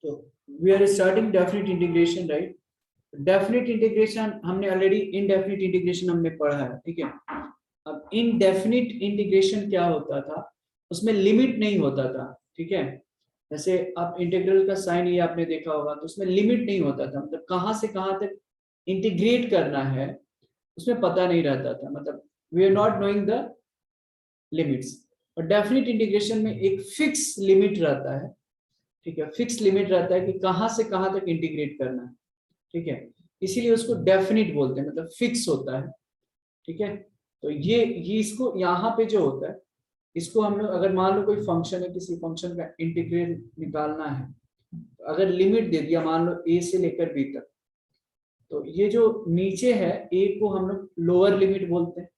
तो we are starting definite integration, right. Definite integration हमने already indefinite integration हमने पढ़ा है, ठीक है। अब इनडेफिनिट इंटीग्रेशन क्या होता था, उसमें लिमिट नहीं होता था, ठीक है। जैसे आप इंटीग्रल का साइन ये आपने देखा होगा, तो उसमें लिमिट नहीं होता था, मतलब कहां से कहां तक इंटीग्रेट करना है उसमें पता नहीं रहता था, मतलब we are not knowing the limits. और डेफिनिट इंटीग्रेशन में एक फिक्स लिमिट रहता है, ठीक है, फिक्स लिमिट रहता है कि कहां से कहां तक इंटीग्रेट करना है, ठीक है। इसीलिए उसको डेफिनिट बोलते हैं, मतलब फिक्स होता है, ठीक है। तो ये इसको यहाँ पे जो होता है, इसको हम लोग अगर मान लो कोई फंक्शन है, किसी फंक्शन का इंटीग्रल निकालना है, अगर लिमिट दे दिया मान लो a से लेकर b तक, तो ये जो नीचे है a को हम लोग लोअर लिमिट बोलते हैं,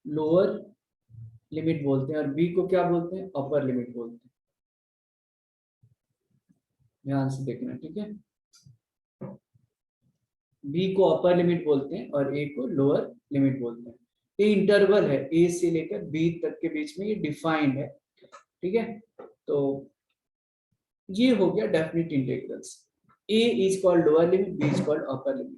लोअर लिमिट बोलते हैं, और b को क्या बोलते हैं, अपर लिमिट बोलते हैं। ध्यान से देखना, ठीक है। b को अपर लिमिट बोलते हैं और a को लोअर लिमिट बोलते हैं। ये इंटरवल है a से लेकर b तक के बीच में, ये डिफाइंड है, ठीक है। तो ये हो गया definite integrals. a is called lower limit, b is called upper limit.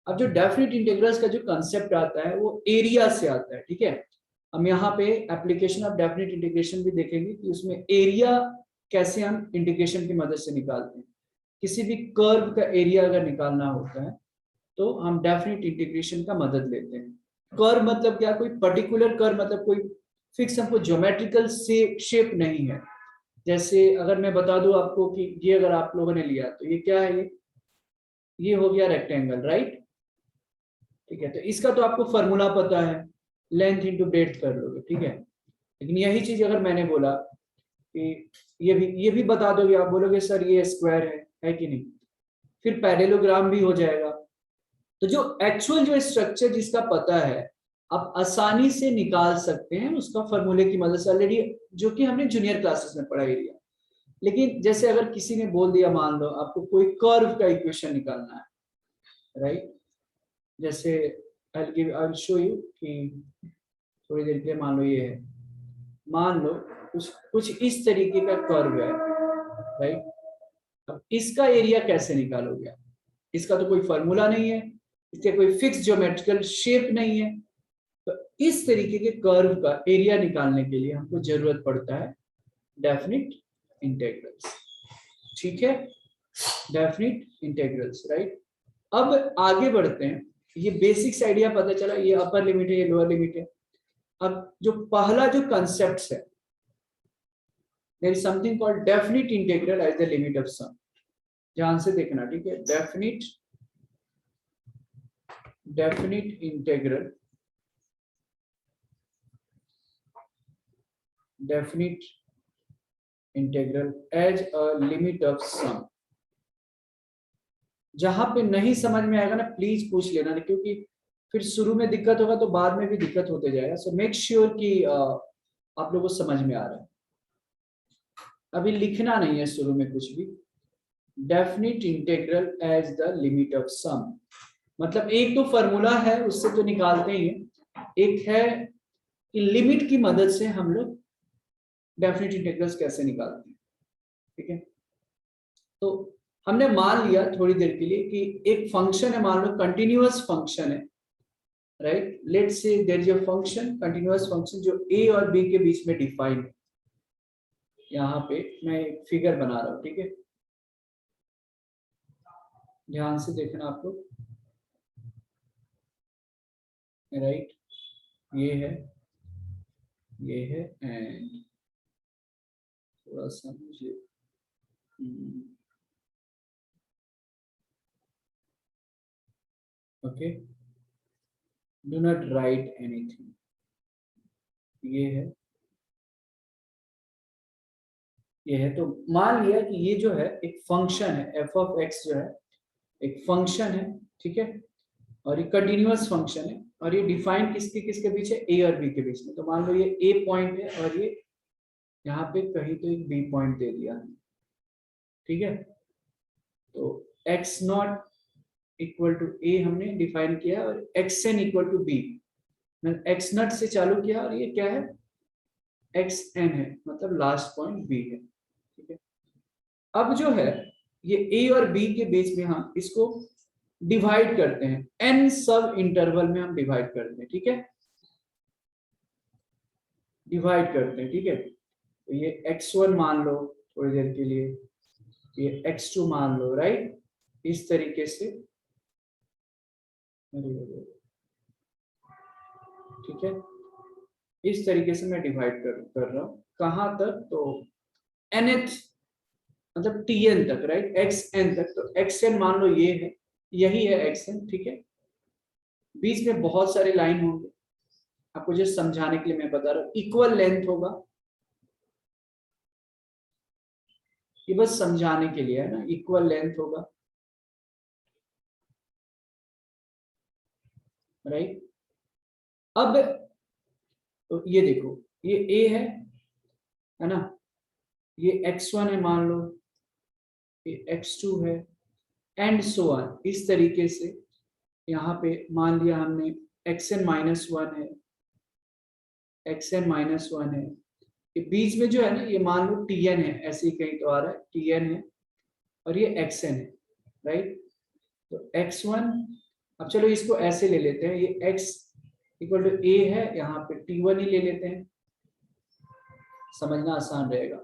अब जो डेफिनिट इंटीग्रल्स का जो कंसेप्ट आता है वो एरिया से आता है, ठीक है। हम यहाँ पे एप्लीकेशन ऑफ डेफिनिट इंटीग्रेशन भी देखेंगे कि उसमें एरिया कैसे हम इंटीग्रेशन की मदद से निकालते हैं। किसी भी कर्व का एरिया अगर निकालना होता है तो हम डेफिनिट इंटीग्रेशन का मदद लेते हैं। कर्व मतलब क्या, कोई पर्टिकुलर कर्व, मतलब कोई फिक्स हमको ज्योमेट्रिकल शेप नहीं है। जैसे अगर मैं बता दूं आपको कि ये अगर आप लोगों ने लिया तो ये क्या है, ये हो गया रेक्टेंगल, राइट, ठीक है। तो इसका तो आपको फॉर्मूला पता है, लेंथ इंटू ब्रेड्थ कर लोगे, ठीक है। लेकिन यही चीज अगर मैंने बोला कि ये भी बता दोगे, आप बोलोगे सर ये स्क्वायर है कि नहीं, फिर पैरेललोग्राम भी हो जाएगा। तो जो एक्चुअल जो स्ट्रक्चर जिसका पता है आप आसानी से निकाल सकते हैं उसका फॉर्मूले की मदद से, ऑलरेडी जो कि हमने जूनियर क्लासेस में पढ़ाई लिया। लेकिन जैसे अगर किसी ने बोल दिया, मान लो आपको कोई कर्व का इक्वेशन निकालना है, राइट, जैसे आई शो यू कि थोड़ी देर के लिए मान लो ये है, मान लो कुछ इस तरीके का कर्व है, राइट। अब इसका एरिया कैसे निकालोगे आप, इसका तो कोई फॉर्मूला नहीं है, इसके कोई फिक्स ज्योमेट्रिकल शेप नहीं है। तो इस तरीके के कर्व का एरिया निकालने के लिए हमको जरूरत पड़ता है डेफिनिट इंटीग्रल्स, ठीक है, डेफिनिट इंटीग्रल्स, राइट। अब आगे बढ़ते हैं, ये बेसिक्स आइडिया पता चला, ये अपर लिमिट है, ये लोअर लिमिट है। अब जो पहला जो कंसेप्ट है, there is something called definite integral as the limit of sum. ध्यान से देखना, ठीक है, definite integral, definite integral as a limit of sum. जहां पे नहीं समझ में आएगा ना प्लीज पूछ लेना, क्योंकि फिर शुरू में दिक्कत होगा तो बाद में भी दिक्कत होते जाएगा। सो मेक श्योर कि आप लोगों को समझ में आ रहा है। अभी लिखना नहीं है शुरू में कुछ भी। Definite integral as the limit of sum, मतलब एक तो फॉर्मूला है उससे तो निकालते ही हैं, एक है कि लिमिट की मदद से हम लोग डेफिनिट इंटीग्रल्स कैसे निकालते हैं, ठीक है। तो हमने मान लिया थोड़ी देर के लिए कि एक फंक्शन है, मान लो कंटिन्यूअस फंक्शन है, right. Let's say there is a function, continuous function जो a और b के बीच में डिफाइंड है। यहाँ पे मैं एक फिगर बना रहा हूँ, ठीक है, ध्यान से देखना आप लोग, राइट, ये है एंड थोड़ा सा मुझे okay, do not right anything, ये है। तो मान लिया कि ये जो है एक फंक्शन है, एफ ऑफ एक्स जो है एक फंक्शन है, ठीक है, और ये कंटिन्यूअस फंक्शन है, और ये डिफाइन किसके बीच है, ए और बी के बीच में। तो मान लो ये ए पॉइंट है और ये यहाँ पे कहीं तो एक बी पॉइंट दे दिया, ठीक है। तो x naught equal to a हमने डिफाइन किया और x n equal to b, मैंने एक्स नॉट से चालू किया और ये क्या है, xn है, मतलब लास्ट पॉइंट b है, ठीक है। अब जो है ये a और b के बीच में हम इसको डिवाइड करते हैं, n सब इंटरवल में हम डिवाइड करते हैं, ठीक है, डिवाइड करते हैं, ठीक है। तो ये x1 मान लो थोड़ी देर के लिए, ये x2 मान लो, राइट, इस तरीके से, ठीक है, इस तरीके से मैं डिवाइड कर रहा हूं, कहां तक, तो nth मतलब tn तक, राइट, xn तक। तो xn मान लो ये है, यही है xn, ठीक है। बीच में बहुत सारे लाइन होंगे, आपको जो समझाने के लिए मैं बता रहा हूँ, इक्वल लेंथ होगा, ये बस समझाने के लिए है ना, इक्वल लेंथ होगा, राइट। अब तो ये देखो, ये a है ना, ये x1 है मान लो, ये x2 है, एंड सो ऑन, इस तरीके से। यहाँ पे मान लिया हमने xn माइनस वन है, xn माइनस वन है, ये बीच में जो है ना, ये मान लो tn है, ऐसे ही कहीं तो आ रहा है, tn है, और ये xn है, राइट। तो x1, अब चलो इसको ऐसे ले लेते हैं, ये x इक्वल टू a है, यहाँ पे t1 ही ले लेते हैं, समझना आसान रहेगा।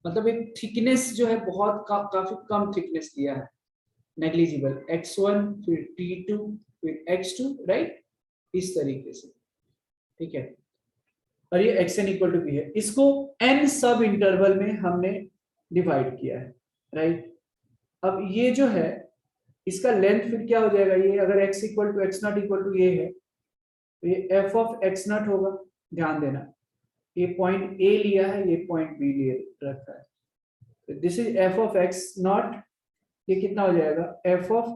मतलब एक थिकनेस जो है बहुत काफी कम थिकनेस दिया है, नेग्लिजिबल, x1 फिर t2 फिर x2, राइट, इस तरीके से, ठीक है। और ये xn इक्वल टू b है, इसको n सब इंटरवल में हमने डिवाइड किया है, राइट। अब ये जो है इसका लेंथ फिर क्या हो जाएगा, ये अगर x equal to x naught equal to ये है, तो ये f ऑफ x नॉट होगा, ध्यान देना, ये पॉइंट a लिया है, ये पॉइंट b लिए रखा है, तो this is f of x not, ये कितना हो जाएगा, f ऑफ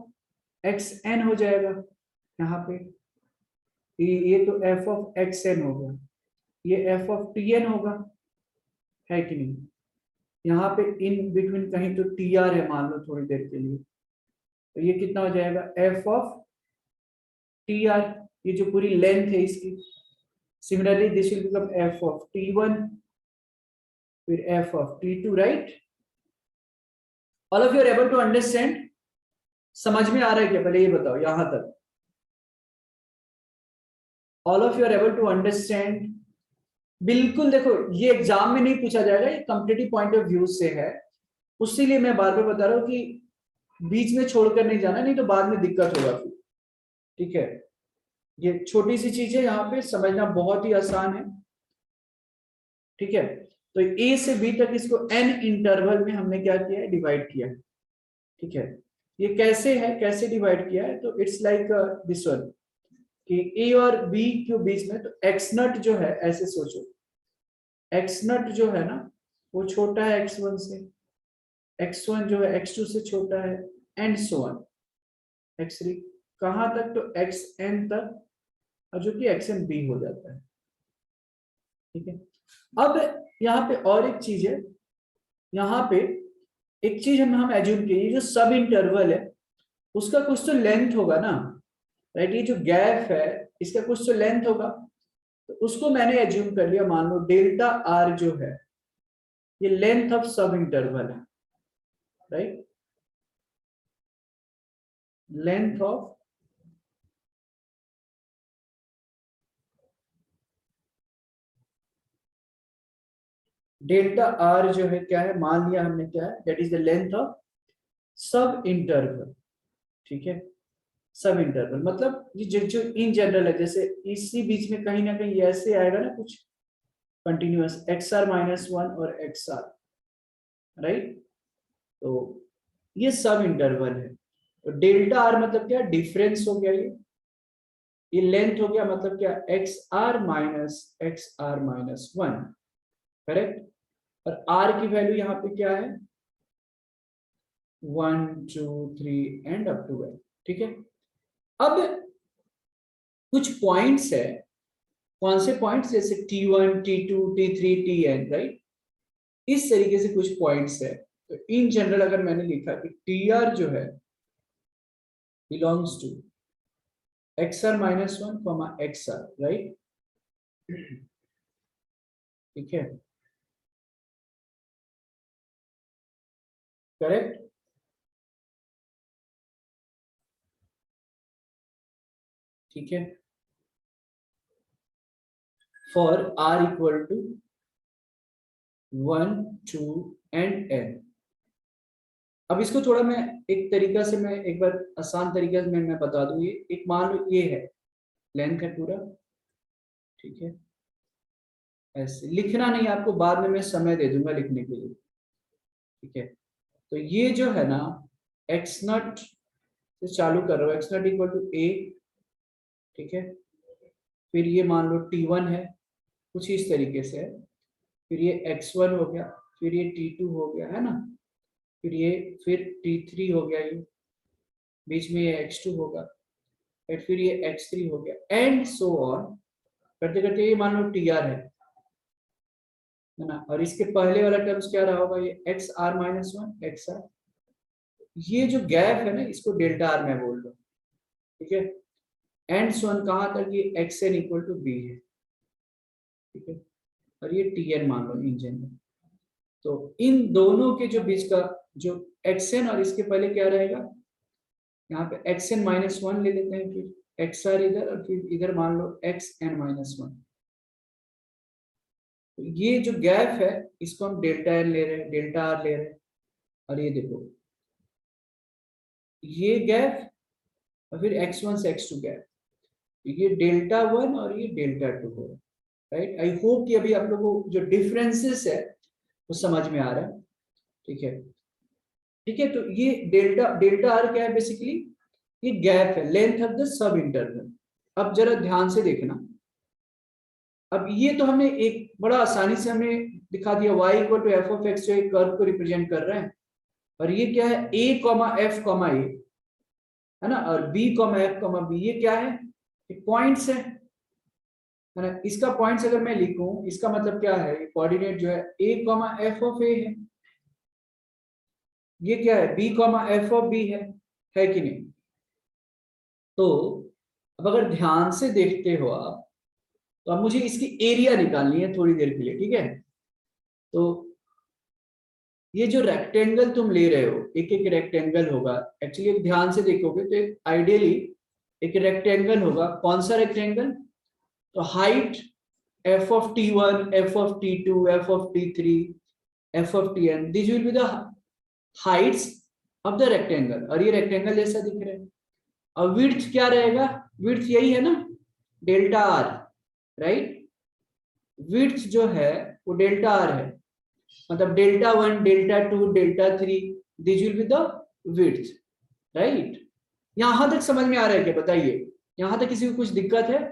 xn हो जाएगा, यहाँ पे ये तो f ऑफ xn होगा, ये f ऑफ tn होगा, है कि नहीं। यहाँ पे इन बिटवीन कहीं तो tr है मान लो थोड़ी देर के लिए, तो ये कितना हो जाएगा, f ऑफ tr, ये जो पूरी लेंथ है इसकी। Similarly this will become f of t1 फिर f of t2, right. All of you are able to understand, समझ में आ रहा है क्या, पहले ये बताओ यहां तक, all of you are able to understand. बिल्कुल, देखो ये एग्जाम में नहीं पूछा जाएगा, ये कॉम्पिटिटिव पॉइंट ऑफ व्यू से है, उसी लिए मैं बार बार बता रहा हूँ कि बीच में छोड़कर नहीं जाना, नहीं तो बाद में दिक्कत होगा फिर, ठीक है। ये छोटी सी चीज है, यहाँ पे समझना बहुत ही आसान है, ठीक है। तो ए से बी तक इसको एन इंटरवल में हमने क्या किया है, डिवाइड किया है, ठीक है। ये कैसे है, कैसे डिवाइड किया है, तो इट्स लाइक दिस वन, कि ए और बी के बीच में, तो एक्स नट जो है, ऐसे सोचो, एक्स नट जो है ना, वो छोटा है x1 से, x1 जो है x2 से छोटा है, एंड सो ऑन, x3 कहां तक, तो xn तक, और जो कि xn b हो जाता है, ठीक है। अब यहाँ पे और एक चीज है, यहाँ पे एक चीज हम एज्यूम किए, ये जो सब इंटरवल है उसका कुछ तो लेंथ होगा ना, राइट, ये जो गैप है इसका कुछ तो लेंथ होगा, तो उसको मैंने एज्यूम कर लिया, मान लो डेल्टा आर जो है ये लेंथ ऑफ सब इंटरवल है, right, length of delta R जो है क्या है, मान लिया हमने क्या है, that is the length of sub interval, ठीक है। सब इंटरवल मतलब ये जो इन जनरल है, जैसे इसी बीच में कहीं ना कहीं ऐसे आएगा ना कुछ continuous, x r minus one और एक्स आर, राइट। तो ये सब इंटरवल है, तो डेल्टा आर मतलब क्या, डिफरेंस हो गया, ये लेंथ हो गया, मतलब क्या, x r minus one, correct. और आर की वैल्यू यहाँ पे क्या है, 1 2 3 एंड अप टू एन, ठीक है। अब कुछ पॉइंट्स है, कौन से पॉइंट्स, जैसे t1 t2 t3 tn, right, इस तरीके से कुछ पॉइंट्स है। तो इन जनरल अगर मैंने लिखा कि tr जो है belongs to xr minus one, xr, right, ठीक है, करेक्ट। ठीक है, for r equal to 1 2 and n। अब इसको थोड़ा मैं एक तरीका से, मैं एक बार आसान तरीके से मैं बता दूं। ये एक मान लो ये है, लेंथ है पूरा, ठीक है। ऐसे लिखना नहीं आपको, बाद में मैं समय दे दूंगा लिखने के लिए, ठीक है। तो ये जो है ना, एक्स नॉट से चालू कर रहा हूँ, एक्स नॉट इक्वल टू ए, ठीक है। फिर ये मान लो T1 है, कुछ इस तरीके से है। फिर ये x1 हो गया, फिर ये T2 हो गया, है ना। फिर T3 हो गया, ये बीच में ये x2 होगा, फिर ये x3 हो गया, एंड सो ऑन करते करते ये मान लो TR है ना। और इसके पहले वाला टर्म्स क्या रहा होगा, ये XR-1 XR। ये जो गैप है ना, इसको डेल्टा आर में बोल दो, ठीक है। एंड सो ऑन कहाँ तक, ये XN इक्वल टू B है, ठीक है। और ये TN मान लो इन जनरल। तो इन दोनों के जो बीच का जो XN और इसके पहले क्या रहेगा, यहाँ पे XN-1 ले लेते हैं, फिर XR इधर, और फिर इधर मान लो XN-1। तो ये जो गैप है इसको हम डेल्टा एन ले रहे हैं, डेल्टा आर ले रहे हैं। और ये देखो, ये गैप और फिर x1 से x2 गैप, ये डेल्टा 1 और ये डेल्टा 2 हो, राइट। आई होप कि अभी आप लोगों को जो डिफरेंसेस है वो समझ में आ रहा है, ठीक है। ठीक है, तो ये डेल्टा डेल्टा आर क्या है, बेसिकली ये गैप है, length of the sub interval. अब जरा ध्यान से देखना, अब ये तो हमने एक बड़ा आसानी से हमने दिखा दिया, y equal to f of x जो एक कर्व को रिप्रेजेंट कर रहे हैं। और ये क्या है, a f a, है ना। और b f b, ये क्या है, ये पॉइंट्स है ना। इसका पॉइंट्स अगर मैं लिखूं, इसका मतलब क्या है, कोऑर्डिनेट जो है a f ऑफ a है, ये क्या है b f ऑफ b है कि नहीं। तो अब अगर ध्यान से देखते हो आप, तो अब मुझे इसकी एरिया निकालनी है थोड़ी देर के लिए, ठीक है। तो ये जो रेक्टेंगल तुम ले रहे हो, एक एक रेक्टेंगल होगा, एक्चुअली एक ध्यान से देखोगे तो एक आइडियली एक रेक्टेंगल होगा। कौन सा रेक्टेंगल, तो height f of t1, f of t2, f of t3, f of tn, these will be the heights of the rectangle। और ये रेक्टेंगल जैसा दिख रहा है। और विड्थ क्या रहेगा, विड्थ यही है ना, डेल्टा आर, राइट। विड्थ जो है वो डेल्टा आर है, मतलब delta 1 delta 2 delta 3, this will be the width, right. यहां तक समझ में आ रहा है क्या, बताइए। यहां तक किसी को कुछ दिक्कत है।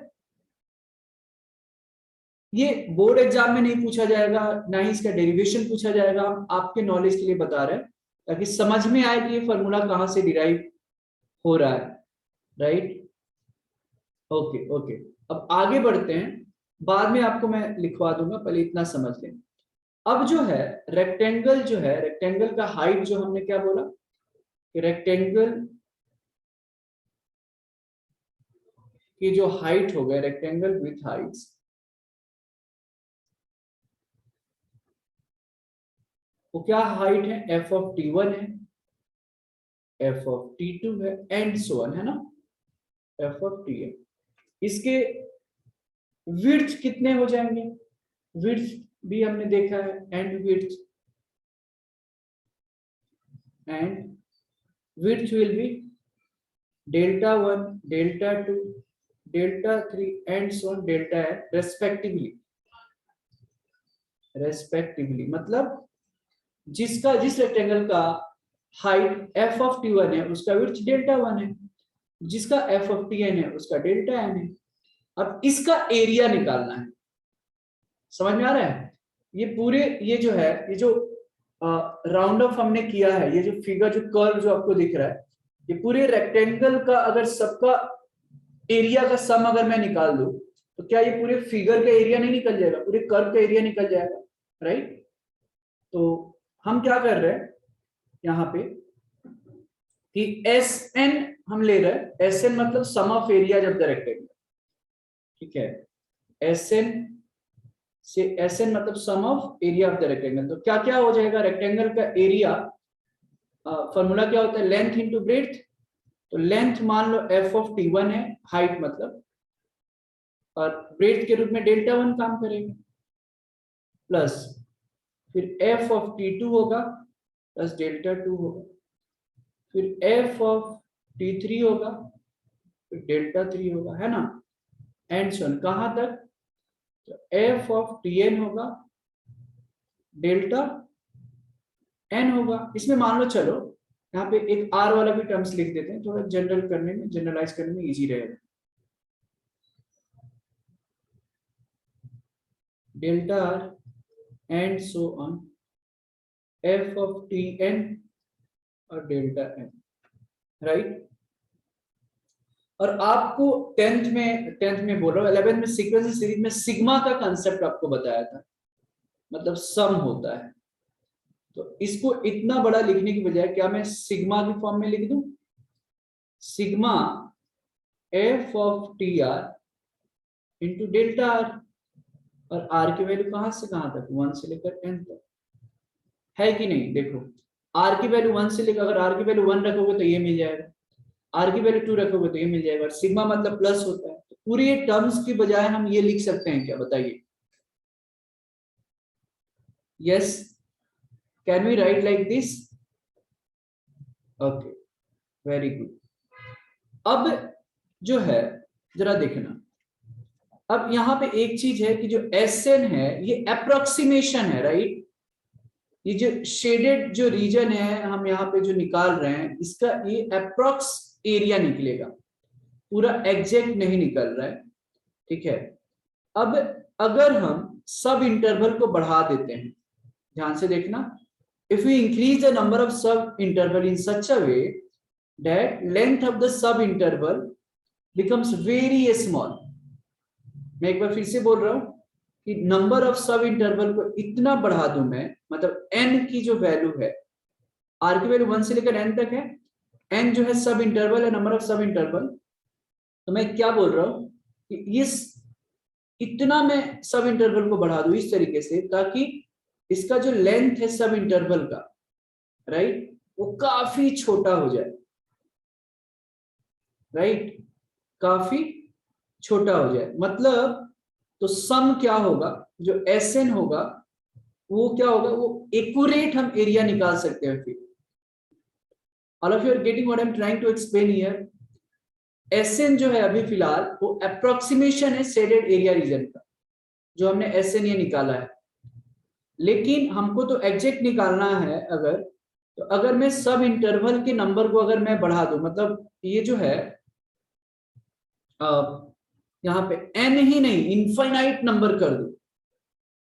ये बोर्ड एग्जाम में नहीं पूछा जाएगा, ना ही इसका डेरिवेशन पूछा जाएगा, हम आपके नॉलेज के लिए बता रहे हैं ताकि समझ में आए कि ये फॉर्मूला कहां से डिराइव हो रहा है, राइट। ओके ओके, अब आगे बढ़ते हैं, बाद में आपको मैं लिखवा दूंगा, पहले इतना समझ लें। अब जो है रेक्टेंगल, जो है रेक्टेंगल का हाइट, जो हमने क्या बोला कि रेक्टेंगल की जो हाइट हो गया, रेक्टेंगल विथ हाइट्स, वो क्या हाइट है, एफ ऑफ t1 है, एफ ऑफ t2 है, एंड सो ऑन, है ना, एफ ऑफ tn। इसके विड्थ कितने हो जाएंगे, विड्थ भी हमने देखा है, and width, and width will be delta 1 delta 2 delta 3 and so on delta n respectively, respectively मतलब जिसका जिस रेक्टेंगल का हाइट f ऑफ t1 है उसका विड्थ डेल्टा 1 है, जिसका f ऑफ tn है उसका डेल्टा n है। अब इसका एरिया निकालना है, समझ में आ रहा है। ये पूरे, ये जो है, ये जो राउंड ऑफ हमने किया है, ये जो फिगर, जो कर्व जो आपको दिख रहा है, ये पूरे रेक्टेंगल का अगर सबका एरिया का सम अगर मैं निकाल दूं, तो क्या ये पूरे फिगर का एरिया नहीं निकल जाएगा, पूरे कर्व का एरिया निकल जाएगा, राइट। तो हम क्या कर रहे हैं यहाँ पे कि एस एन हम ले रहे हैं, एस एन मतलब sum of area of the rectangle, ठीक है। एस एन से Sn मतलब sum of area of the rectangle. तो क्या क्या हो जाएगा, रेक्टेंगल का एरिया, फॉर्मूला क्या होता है, लेंथ इंटू ब्रेड्थ। तो लेंथ मान लो f ऑफ t1 है, हाइट मतलब, और ब्रेड्थ के रूप में डेल्टा 1 काम करेगा, प्लस फिर f ऑफ t2 होगा प्लस डेल्टा 2 होगा, फिर f ऑफ t3 होगा, फिर डेल्टा 3 होगा, है ना, एंड सो ऑन। कहां तक, तो f ऑफ tn होगा, डेल्टा n होगा। इसमें मान लो चलो यहाँ पे एक r वाला भी टर्म्स लिख देते हैं, थोड़ा जनरल करने में, जनरलाइज करने में इजी रहेगा। Delta r and so on, f of tn और डेल्टा n, राइट। और आपको टेंथ में बोल रहा हूँ, 11th में सीक्वेंस सीरीज में सिग्मा का कांसेप्ट आपको बताया था, मतलब सम होता है। तो इसको इतना बड़ा लिखने की बजाय क्या मैं सिग्मा की फॉर्म में लिख दूं, sigma f of T R into delta R, और r की वैल्यू कहां से कहां तक, 1 से लेकर n तक, है कि नहीं। देखो r की वैल्यू 1 से लेकर, अगर r की वैल्यू 1 रखोगे तो ये मिल जाएगा, r की वैल्यू 2 रखोगे तो ये मिल जाएगा, और सिग्मा मतलब प्लस होता है। तो पूरी ये टर्म्स की बजाय हम ये लिख सकते हैं क्या, बताइए। Yes, can we write like this, okay, very good. अब जो है जरा देखना, अब यहाँ पे एक चीज है कि जो Sn है ये अप्रोक्सीमेशन है, राइट। ये जो शेडेड जो रीजन है हम यहाँ पे जो निकाल रहे हैं, इसका ये अप्रोक्स एरिया निकलेगा, पूरा एग्जैक्ट नहीं निकल रहा है, ठीक है। अब अगर हम सब इंटरवल को बढ़ा देते हैं, ध्यान से देखना, if we increase the number of sub interval in such a way that length of the sub interval becomes very small. मैं एक बार फिर से बोल रहा हूं कि नंबर ऑफ सब इंटरवल को इतना बढ़ा दूं मैं, मतलब n की जो वैल्यू है, r की वैल्यू 1 से लेकर n तक है, n जो है सब इंटरवल है, नंबर ऑफ सब इंटरवल। तो मैं क्या बोल रहा हूं कि इस इतना मैं सब इंटरवल को बढ़ा दूं इस तरीके से, ताकि इसका जो लेंथ है सब इंटरवल का, राइट, वो काफी छोटा हो जाए, राइट, काफी छोटा हो जाए। मतलब तो सम क्या होगा, जो Sn होगा वो क्या होगा, वो एक्यूरेट हम एरिया निकाल सकते हैं। फिर all of you are getting what I am trying to explain here. Sn जो है अभी फिलहाल वो अप्रोक्सीमेशन है शेडेड एरिया रीजन का, जो हमने Sn ये निकाला है, लेकिन हमको तो एग्जैक्ट निकालना है। अगर तो अगर मैं सब इंटरवल के नंबर को अगर मैं बढ़ा दूं, मतलब ये जो है यहाँ पे n ही नहीं इनफाइनाइट नंबर कर दो,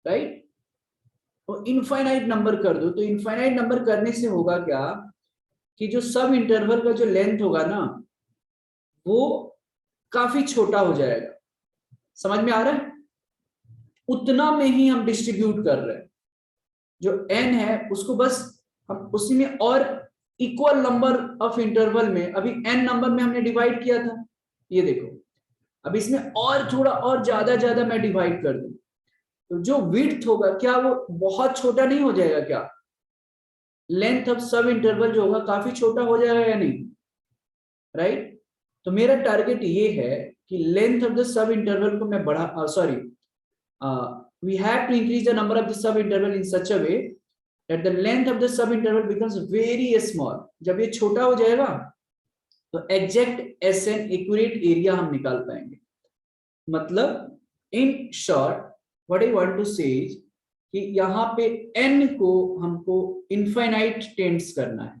राइट, तो इनफाइनाइट नंबर कर दो, तो इनफाइनाइट नंबर करने से होगा क्या कि जो सब इंटरवल का जो लेंथ होगा ना वो काफी छोटा हो जाएगा। समझ में आ रहा है, उतना में ही हम डिस्ट्रीब्यूट कर रहे हैं, जो n है उसको बस हम उसी में और इक्वल नंबर ऑफ इंटरवल में, अभी n नंबर में हमने डिवाइड किया था, ये देखो अब इसमें और थोड़ा और ज्यादा मैं डिवाइड कर दूं, तो जो विड्थ होगा क्या वो बहुत छोटा नहीं हो जाएगा क्या, लेंथ ऑफ सब इंटरवल जो होगा काफी छोटा हो जाएगा या नहीं, राइट। तो मेरा टारगेट ये है कि length of the sub interval को मैं बढ़ा, sorry, we have to increase the number of the sub interval in such a way that the length of the sub interval becomes very small। जब ये छोटा हो जाएगा तो एग्जैक्ट Sn एक्यूरेट एरिया हम निकाल पाएंगे। मतलब in short what I want to say is कि यहाँ पे n को हमको इनफाइनाइट टेंड्स करना है,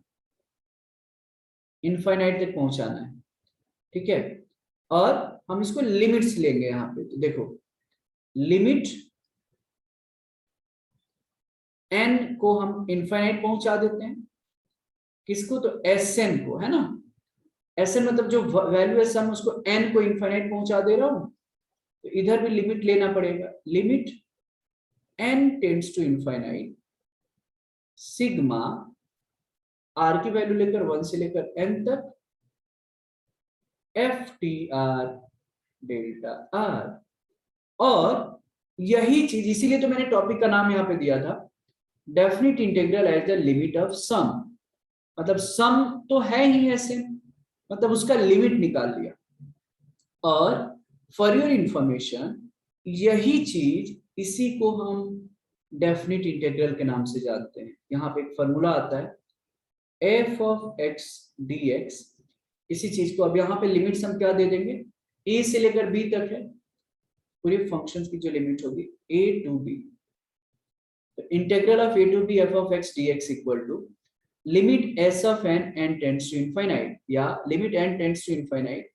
इनफाइनाइट तक पहुंचाना है, ठीक है। और हम इसको लिमिट्स लेंगे यहाँ पे, तो देखो लिमिट n को हम इनफाइनाइट पहुंचा देते हैं, किसको, तो Sn को, है ना। Sn मतलब जो वैल्यू है सम, उसको n को इनफाइनाइट पहुंचा दे रहा हूं, तो इधर भी लिमिट लेना पड़ेगा, limit n tends to infinite sigma r की वैल्यू लेकर 1 से लेकर n तक f t r delta r, और यही चीज, इसीलिए तो मैंने टॉपिक का नाम यहाँ पे दिया था, definite integral as the limit of sum. मतलब सम तो है ही ऐसे, मतलब उसका लिमिट निकाल दिया। और फॉर योर इंफॉर्मेशन, यही चीज, इसी को हम डेफिनेट इंटीग्रल के नाम से जानते हैं। यहाँ पे एक फॉर्मूला आता है f ऑफ x dx। इसी चीज को अब यहाँ पे लिमिट्स हम क्या दे देंगे, a से लेकर b तक है, पूरी फंक्शंस की जो लिमिट होगी a to b। तो integral of a to b f of x dx equal to limit s of n tends to infinite, या limit n tends to infinite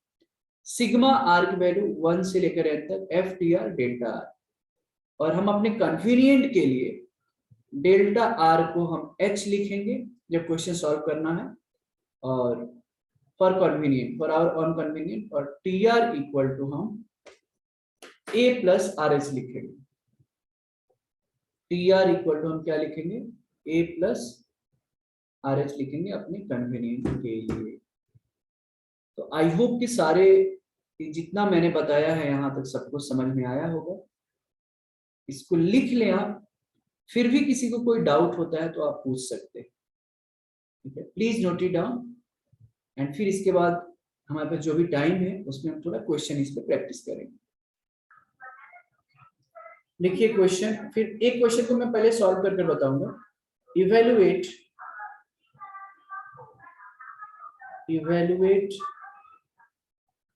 sigma r की value 1 से लेकर n तक f dr delta r। और हम अपने convenient के लिए डेल्टा r को हम h लिखेंगे जब क्वेश्चन सॉल्व करना है, और for convenient, for our own convenient, और tr इक्वल टू हम a प्लस आर एच लिखेंगे। tr इक्वल टू हम क्या लिखेंगे, a प्लस आर एच लिखेंगे अपने कन्वीनियंट के लिए। तो आई होप कि सारे जितना मैंने बताया है यहाँ तक सबको समझ में आया होगा। इसको लिख लें आप, फिर भी किसी को कोई डाउट होता है तो आप पूछ सकते हैं, ठीक है। Please note it down, and फिर इसके बाद हमारे पास जो भी टाइम है उसमें हम थोड़ा क्वेश्चन इस पर प्रैक्टिस करेंगे। लिखिए क्वेश्चन, फिर एक क्वेश्चन को मैं पहले सॉल्व करके बताऊंगा। Evaluate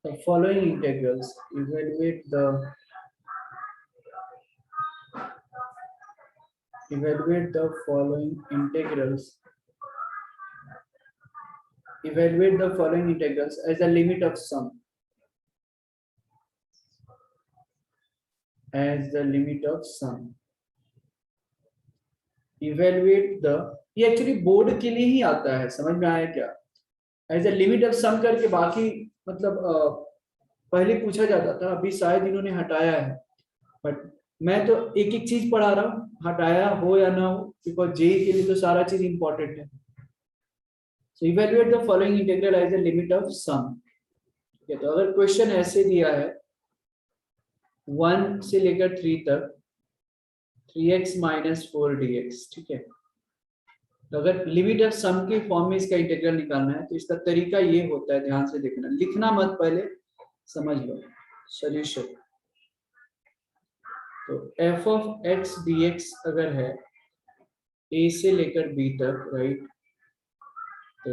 the following integrals, evaluate the following integrals, evaluate the following integrals as the limit of sum, as the limit of sum, evaluate the, ये एक्चुअली बोर्ड के लिए ही आता है, समझ में आया क्या? एज ए लिमिट ऑफ सम करके बाकी मतलब पहले पूछा जाता था, अभी शायद इन्होंने हटाया है, बट मैं तो एक एक चीज पढ़ा रहा हूँ, हटाया हो या ना हो, बिकॉज जे के लिए तो सारा चीज इंपॉर्टेंट है। So evaluate the following integral as a limit of sum. ठीक है, तो अगर क्वेश्चन ऐसे दिया है 1 से लेकर 3 तक 3x माइनस 4 dx, ठीक है, तो अगर लिमिट ऑफ सम के फॉर्म में इसका इंटीग्रल निकालना है तो इसका तरीका ये होता है, ध्यान से देखना, लिखना मत, पहले समझ लो सॉल्यूशन। तो f ऑफ x dx अगर है a से लेकर b तक, राइट, तो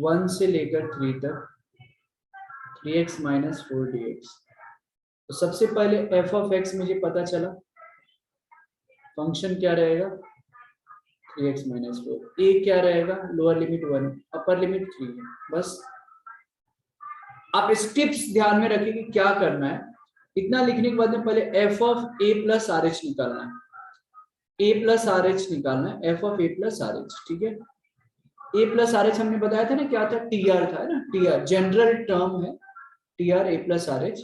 1 से लेकर 3 तक 3x माइनस 4 dx। तो सबसे पहले f ऑफ x मुझे पता चला, फंक्शन क्या रहेगा 3x माइनस 4, a क्या रहेगा, लोअर लिमिट 1, अपर लिमिट 3 है। बस आप स्टेप्स ध्यान में रखिए कि क्या करना है। इतना लिखने के बाद में पहले f of a plus r H निकालना है, a प्लस आर एच निकालना है, f of a plus r H, ठीक है। a प्लस आर एच हमने बताया था ना क्या था, tr था ना, tr जनरल टर्म है, tr a plus r H.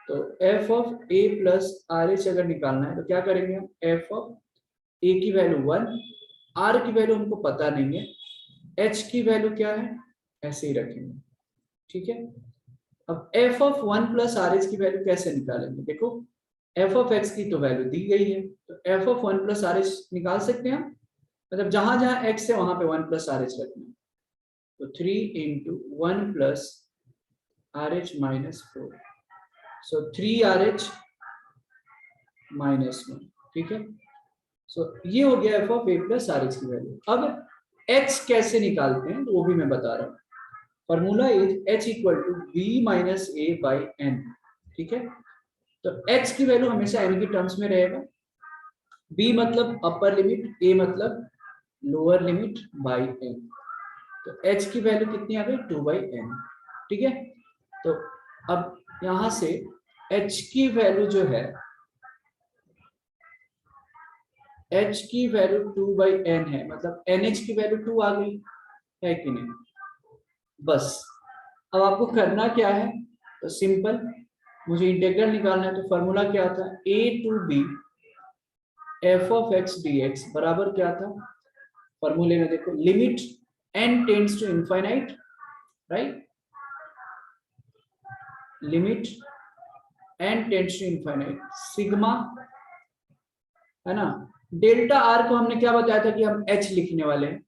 तो f of a plus r H अगर निकालना है तो क्या करेंगे हम, f ऑफ a की वैल्यू 1, r की वैल्यू हमको पता नहीं है, h की वैल्यू क्या है ऐसे ही रखेंगे, ठीक है। अब f of 1 plus r H की वैल्यू कैसे निकालेंगे, देखो f ऑफ x की तो वैल्यू दी गई है, तो f of 1 plus r H निकाल सकते हैं हम, मतलब जहां जहां x है वहां पे 1 प्लस आर एच रखना है। तो 3 into 1 plus r H minus 4, सो 3 आर एच माइनस 1, ठीक है। सो ये हो गया f of a plus r H की वैल्यू। अब h कैसे निकालते हैं तो वो भी मैं बता रहा हूँ। Formula is h equal to b minus a by n, ठीक है। तो h की वैल्यू हमेशा n की टर्म्स में रहेगा, b मतलब अपर लिमिट, a मतलब लोअर लिमिट बाई n। तो h की वैल्यू कितनी आ गई 2 बाई n, ठीक है। तो अब यहां से h की वैल्यू जो है, h की वैल्यू 2 बाई n है, मतलब nh की वैल्यू 2 आ गई है कि नहीं। बस अब आपको करना क्या है, तो सिंपल, मुझे इंटीग्रल निकालना है, तो फॉर्मूला क्या था, a to b f of x dx बराबर क्या था, फॉर्मूले में देखो, limit n tends to infinite, right, limit n tends to infinite sigma, है ना। डेल्टा आर को हमने क्या बताया था कि हम h लिखने वाले हैं,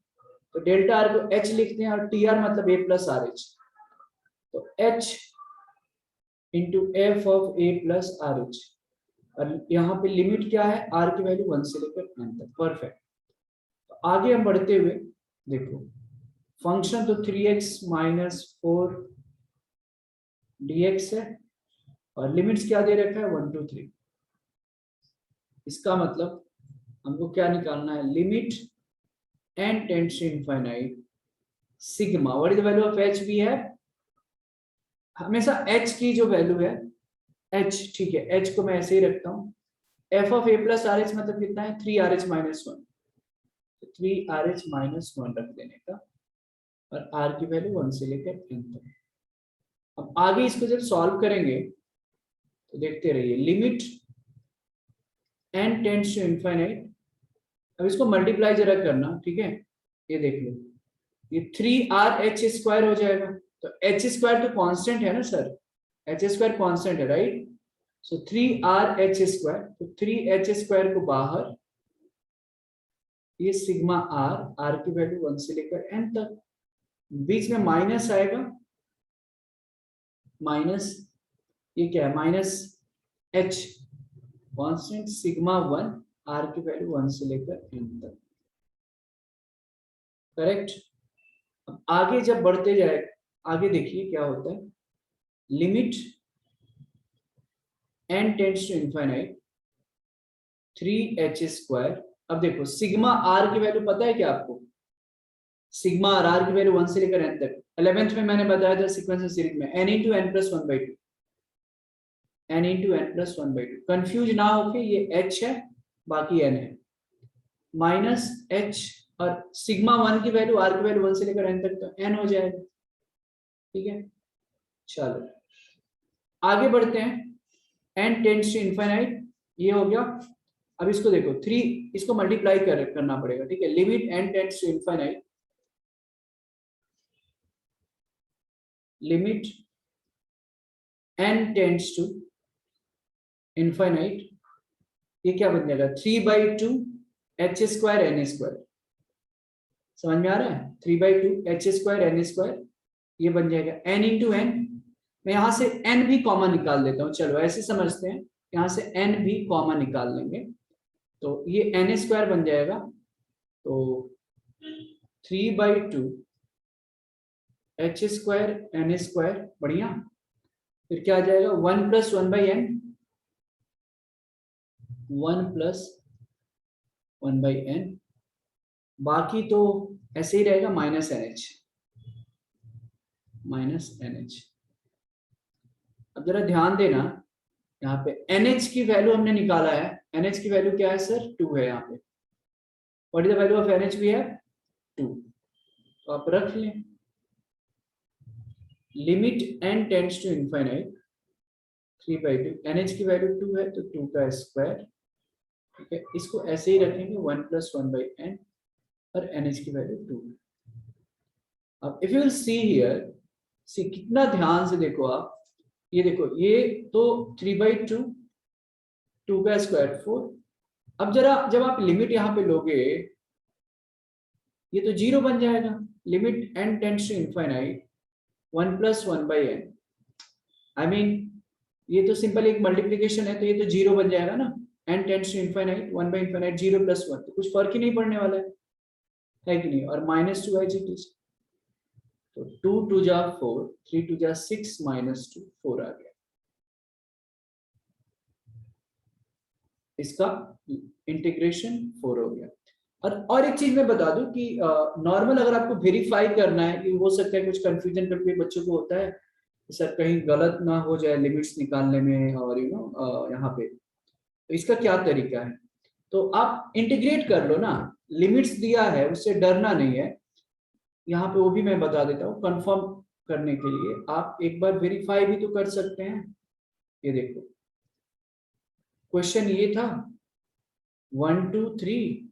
तो डेल्टा आर को h लिखते हैं और टी आर मतलब a प्लस आर एच, तो h into F of a plus r H, और यहाँ पे लिमिट क्या है, r की वैल्यू 1 से लेकर n तक। परफेक्ट। तो आगे हम बढ़ते हुए देखो, फंक्शन तो 3x माइनस 4 dx है और लिमिट्स क्या दे रखा है 1 2 3। इसका मतलब हमको क्या निकालना है, limit n tends to infinite sigma, what is the value of h भी है, हमेशा h की जो वैल्यू है h, ठीक है, h को मैं ऐसे ही रखता हूँ, f of a plus r H मतलब कितना है 3rh माइनस 1, 3rh माइनस 1 रख देने का, और r की वैल्यू 1 से लेकर n तक। अब आगे इसको जब सॉल्व करेंगे तो देखते रहिए, limit n tends to infinite, अब इसको मल्टीप्लाई जरा करना, ठीक है, ये देख लो, ये 3rh स्क्वायर हो जाएगा, तो h स्क्वायर तो कांस्टेंट है ना सर, h स्क्वायर कांस्टेंट है राइट, सो 3rh स्क्वायर, तो 3h स्क्वायर को बाहर, ये सिग्मा r की वैल्यू 1 से लेकर n तक, बीच में माइनस आएगा, माइनस ये क्या है minus h constant sigma 1 r की वैल्यू 1 से लेकर n तक, करेक्ट। अब आगे जब बढ़ते जाए, आगे देखिए क्या होता है, limit n tends to infinite 3h square, अब देखो सिग्मा r की वैल्यू पता है क्या आपको, सिग्मा r की वैल्यू 1 से लेकर n तक, 11th में मैंने बताया था सीक्वेंस सीरीज में, n into n plus 1/2, n into n plus 1/2, confuse ना होके ये h है बाकी n है, माइनस h, और सिग्मा 1 की वैल्यू r की वैल्यू 1 से लेकर n तक, तो n हो जाएगा, ठीक है। चलो आगे बढ़ते हैं, n टेंड्स टू इनफाइनाइट, ये हो गया। अब इसको देखो 3, इसको मल्टीप्लाई करना पड़ेगा, ठीक है, limit n tends to infinite, limit n tends to infinite, ये क्या बन जाएगा 3/2 h स्क्वायर n स्क्वायर, समझ में आ रहा है, 3/2 h स्क्वायर n स्क्वायर, ये बन जाएगा n इंटू एन, मैं यहां से n भी कॉमन निकाल देता हूं, चलो ऐसे समझते हैं, यहां से n भी कॉमन निकाल लेंगे, तो ये n स्क्वायर बन जाएगा, तो 3/2 h स्क्वायर n स्क्वायर, बढ़िया, फिर क्या आ जाएगा 1 प्लस 1/n, 1 प्लस 1/n, बाकी तो ऐसे ही रहेगा माइनस NH, माइनस NH। अब जरा ध्यान देना, यहाँ पे NH की वैल्यू हमने निकाला है, NH की वैल्यू क्या है सर 2 है यहाँ पे, what is the value of NH भी है 2, तो आप रख लें, limit n tends to infinite 3/2, NH की वैल्यू 2 है तो 2 का स्क्वायर, ठीक है, इसको ऐसे ही रखेंगे 1 प्लस 1/n, और NH की वैल्यू 2 है। अब if you will see here, see कितना ध्यान से देखो आप, ये देखो ये तो 3/2, 2 का स्क्वायर 4, अब जरा जब आप लिमिट यहाँ पे लोगे ये तो 0 बन जाएगा, limit n tends to infinite 1 plus 1/n, I mean ये तो सिंपल एक मल्टीप्लिकेशन है, तो ये तो 0 बन जाएगा ना, n tends to infinite 1/∞ 0 plus 1, तो कुछ फर्क ही नहीं पड़ने वाला है कि नहीं, और -2 एज इट इज, तो 2 2 जा 4, 3 2 जा 6 -2 4 आ गया, इसका इंटीग्रेशन 4 हो गया। और एक चीज मैं बता दूं कि नॉर्मल अगर आपको वेरीफाई करना है, कि हो सकता है कुछ कंफ्यूजन करके बच्चों को होता है सर कहीं गलत ना हो जाए लिमिट्स निकालने में, और यू नो यहाँ पे, तो इसका क्या तरीका है, तो आप इंटीग्रेट कर लो ना, लिमिट्स दिया है उससे डरना नहीं है, यहाँ पे वो भी मैं बता देता हूँ, कंफर्म करने के लिए आप एक बार वेरीफाई भी तो कर सकते हैं। ये देखो क्वेश्चन ये था 1 2 3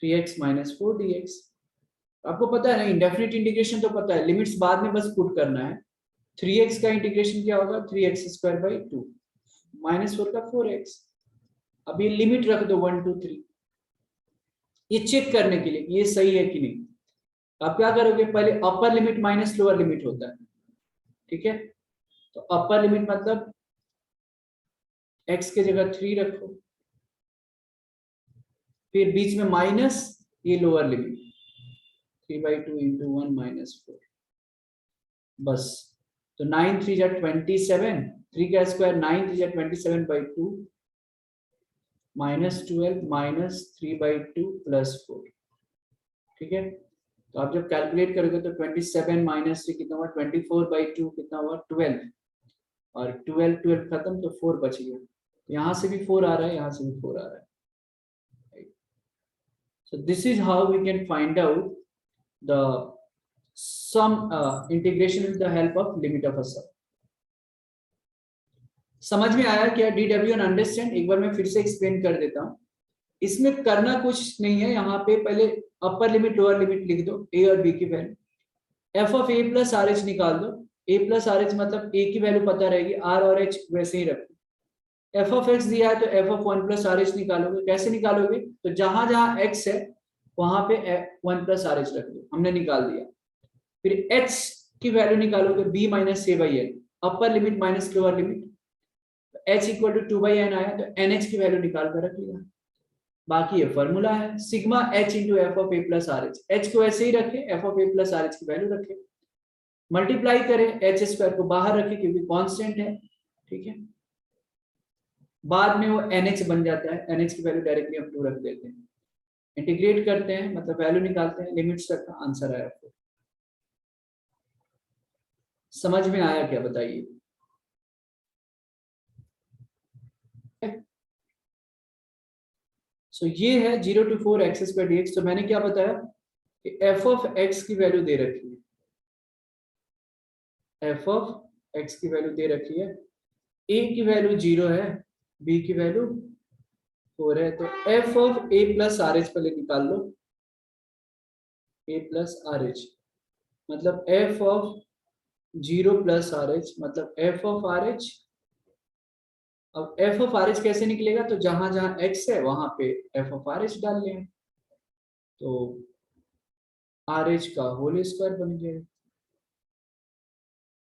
3x माइनस 4 dx, आपको पता है ना इंडेफिनिट इंटीग्रेशन तो पता है, लिमिट्स बाद में बस पुट करना है, 3x का इंटीग्रेशन क्या होगा 3x² बाई 2, -4 का 4x। अब ये लिमिट रख दो 1 2 3, ये चेक करने के लिए ये सही है कि नहीं। आप क्या करोगे, पहले अपर लिमिट माइनस लोअर लिमिट होता है, ठीक है। तो अपर लिमिट मतलब x के जगह 3 रखो, फिर बीच में माइनस ये लोअर लिमिट 3/2 × 1 - 4, बस। तो 9 3 जा 27, 3 का स्क्वायर 9 3 जा 27/2 -12 -3/2 +4, ठीक है। तो आप जब कैलकुलेट करोगे तो 27 - 3 कितना हुआ, 24/2 कितना हुआ 12, और 12 12 खत्म तो 4 बच गया। यहाँ से भी 4 आ रहा है, यहाँ से भी 4 आ रहा है। So this is how we can find out the sum integration with the help of limit of a sum. समझ में आया क्या? DW and understand? एक बार मैं फिर से एक्सप्लेन कर देता हूँ। इसमें करना कुछ नहीं है, यहाँ पे पहले अपर लिमिट लोअर लिमिट लिख दो, a और b की value. f of a plus r H निकाल दो, a प्लस आर एच मतलब a की वैल्यू पता रहेगी, r और h वैसे ही रखो। f ऑफ x दिया है तो f of 1 plus r H निकालोगे। कैसे निकालोगे? तो जहां जहां x है वहां पे 1 प्लस आर एच रख दो, हमने निकाल दिया। फिर h की वैल्यू निकालोगे b minus a/n, upper limit minus lower limit, h equal to 2/n आया तो nh की वैल्यू निकाल कर रख लिया। बाकी ये फॉर्मूला है sigma h into F of A plus r H, H को ऐसे ही रखे, F of A plus r H की वैल्यू रखे, मल्टीप्लाई करें, एच स्क्वायर को बाहर रखे क्योंकि कांस्टेंट है, ठीक है। बाद में वो NH बन जाता है, NH की वैल्यू डायरेक्टली हम 2 रख देते हैं, इंटीग्रेट करते हैं मतलब वैल्यू निकालते हैं, लिमिट्स तक का आंसर आया आपको। समझ में आया क्या बताइए? सो ये है 0 to 4 x² dx। तो मैंने क्या बताया कि f ऑफ x की वैल्यू दे रखी है, f ऑफ x की वैल्यू दे रखी है, a की वैल्यू 0 है, b की वैल्यू 4 है, तो f of a plus r H पहले निकाल लो, a प्लस आर एच मतलब f of 0 plus r H मतलब f ऑफ आर एच। अब f ऑफ आर एच कैसे निकलेगा, तो जहां जहां x है वहां पे f ऑफ आर एच डाल लें, तो आर एच का होल स्क्वायर बन जाएगा,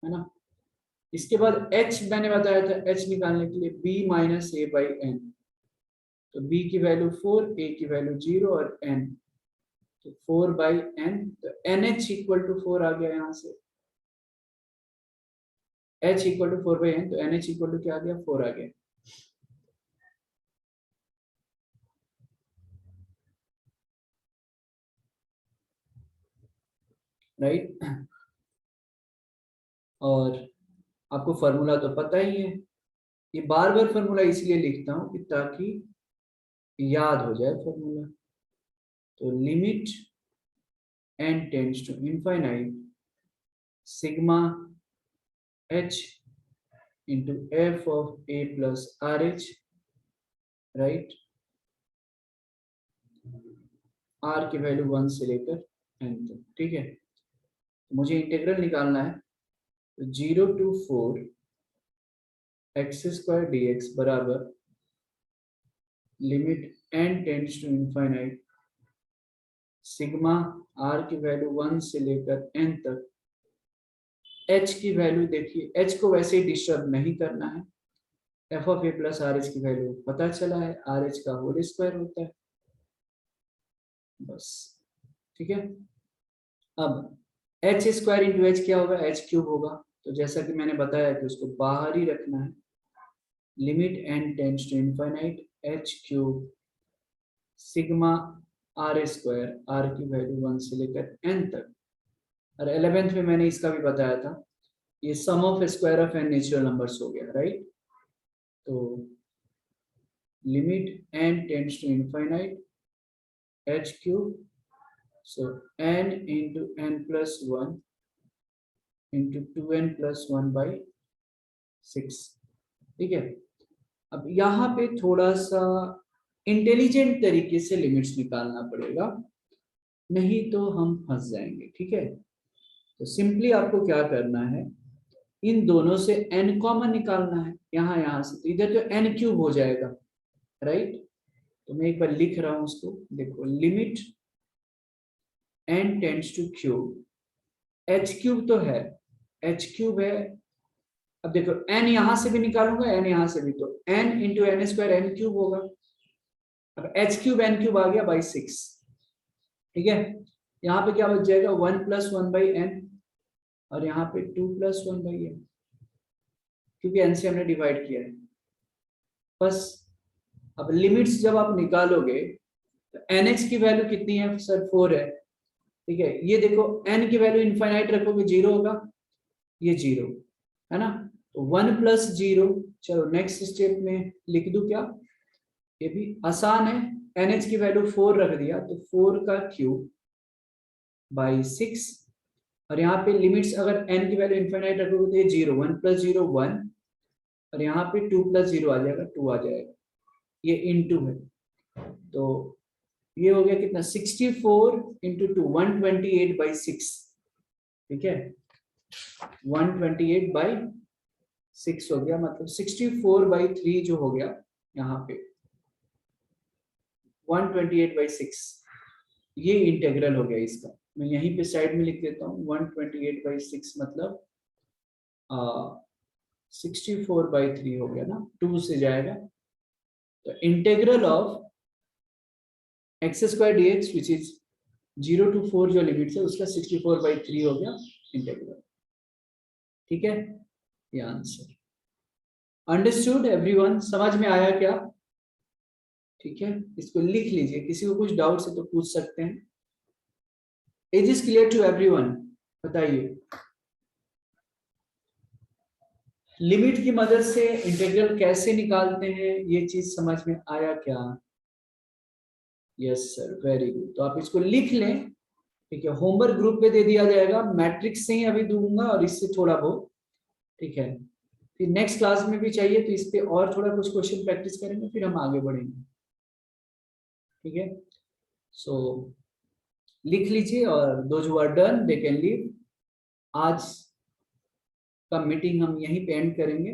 है ना। इसके बाद h मैंने बताया था, h निकालने के लिए b माइनस a/n, तो b की वैल्यू 4, a की वैल्यू 0 और n, तो 4/n, तो nh इक्वल टू 4 आ गया यहाँ से, h इक्वल टू 4/n, तो nh इक्वल टू क्या आ गया, 4 आ गया। राइट, और आपको फॉर्मूला तो पता ही है, ये बार बार फॉर्मूला इसलिए लिखता हूँ कि ताकि याद हो जाए फॉर्मूला। तो limit n tends to infinite sigma h into f of a plus r h, right, r की वैल्यू 1 से लेकर n तक, ठीक है। मुझे इंटीग्रल निकालना है, तो 0 to 4 x² dx बराबर limit n tends to infinite sigma r की वैल्यू 1 से लेकर n तक, h की वैल्यू देखिए, h को वैसे ही डिस्टर्ब नहीं करना है, f of a plus r H की वैल्यू पता चला है, आर एच का होल स्क्वायर होता है, बस, ठीक है। अब एच स्क्वायर इंटू एच क्या होगा, एच क्यूब होगा, तो जैसा कि मैंने बताया कि उसको बाहर ही रखना है, limit n tends to infinite h cube sigma r square, r की वैल्यू 1 से लेकर n तक, और 11th में मैंने इसका भी बताया था, ये sum of square of n natural numbers हो गया, राइट। तो limit n tends to infinite h cube, so n into n plus 1 into 2n plus 1 by 6, ठीक है। अब यहाँ पे थोड़ा सा इंटेलिजेंट तरीके से लिमिट्स निकालना पड़ेगा, नहीं तो हम फंस जाएंगे, ठीक है। तो सिंपली आपको क्या करना है, इन दोनों से n कॉमन निकालना है, यहाँ से, तो इधर तो n क्यूब हो जाएगा, राइट। तो मैं एक बार लिख रहा हूं उसको, देखो limit n tends two cube, h cube तो है, h क्यूब है। अब देखो n यहां से भी निकालूंगा, n यहां से भी, तो n into n square n cube होगा। अब h क्यूब n क्यूब आ गया बाई 6, ठीक है। यहाँ पे क्या बच जाएगा, 1 प्लस 1 बाई एन, और यहाँ पे 2 प्लस 1 बाई एन, क्योंकि n से हमने डिवाइड किया है बस। अब लिमिट्स जब आप निकालोगे तो nx की वैल्यू कितनी है सर, 4 है, ठीक है। ये देखो n की वैल्यू इनफाइनाइट रखोगे 0 होगा, ये 0 है ना, तो 1 प्लस 0। चलो नेक्स्ट स्टेप में लिख दूं क्या, ये भी आसान है, nh की वैल्यू 4 रख दिया, तो 4 का क्यूब बाई 6, और यहाँ पे लिमिट्स अगर n की वैल्यू इनफाइनाइट रखोगे तो ये 0, 1 प्लस 0 1, और यहाँ पे 2 प्लस 0 आ जाएगा, 2 आ जाएगा, ये इनटू है। तो ये हो गया कितना, 64 इंटू 2, 128 बाई 6, ठीक है, 128 बाई 6 हो गया, मतलब 64 बाई 3 जो हो गया यहाँ पे 128 बाई 6, ये इंटेग्रल हो गया इसका। मैं यहीं पे साइड में लिख देता हूँ, 128 बाई 6 मतलब 64 बाई 3 हो गया ना, 2 से जाएगा, तो integral of x square D x which is 0 to 4 जो लिमिट है उसका 64 बाई 3 हो गया इंटेग्रल, ठीक है। ये आंसर अंडरस्टूड एवरीवन, समझ में आया क्या, ठीक है। इसको लिख लीजिए, किसी को कुछ डाउट है तो पूछ सकते हैं। Is is clear to everyone, बताइए। लिमिट की मदद से इंटीग्रल कैसे निकालते हैं, ये चीज समझ में आया क्या? Yes sir, very good. तो आप इसको लिख लें, ठीक है। होमवर्क ग्रुप पे दे दिया जाएगा, मैट्रिक्स से ही अभी दूंगा और इससे थोड़ा बहुत, ठीक है। फिर नेक्स्ट क्लास में भी चाहिए तो इस पे और थोड़ा कुछ क्वेश्चन प्रैक्टिस करेंगे, फिर हम आगे बढ़ेंगे, ठीक है। सो लिख लीजिए, और those who are done they can leave. आज का मीटिंग हम यहीं पे एंड करेंगे।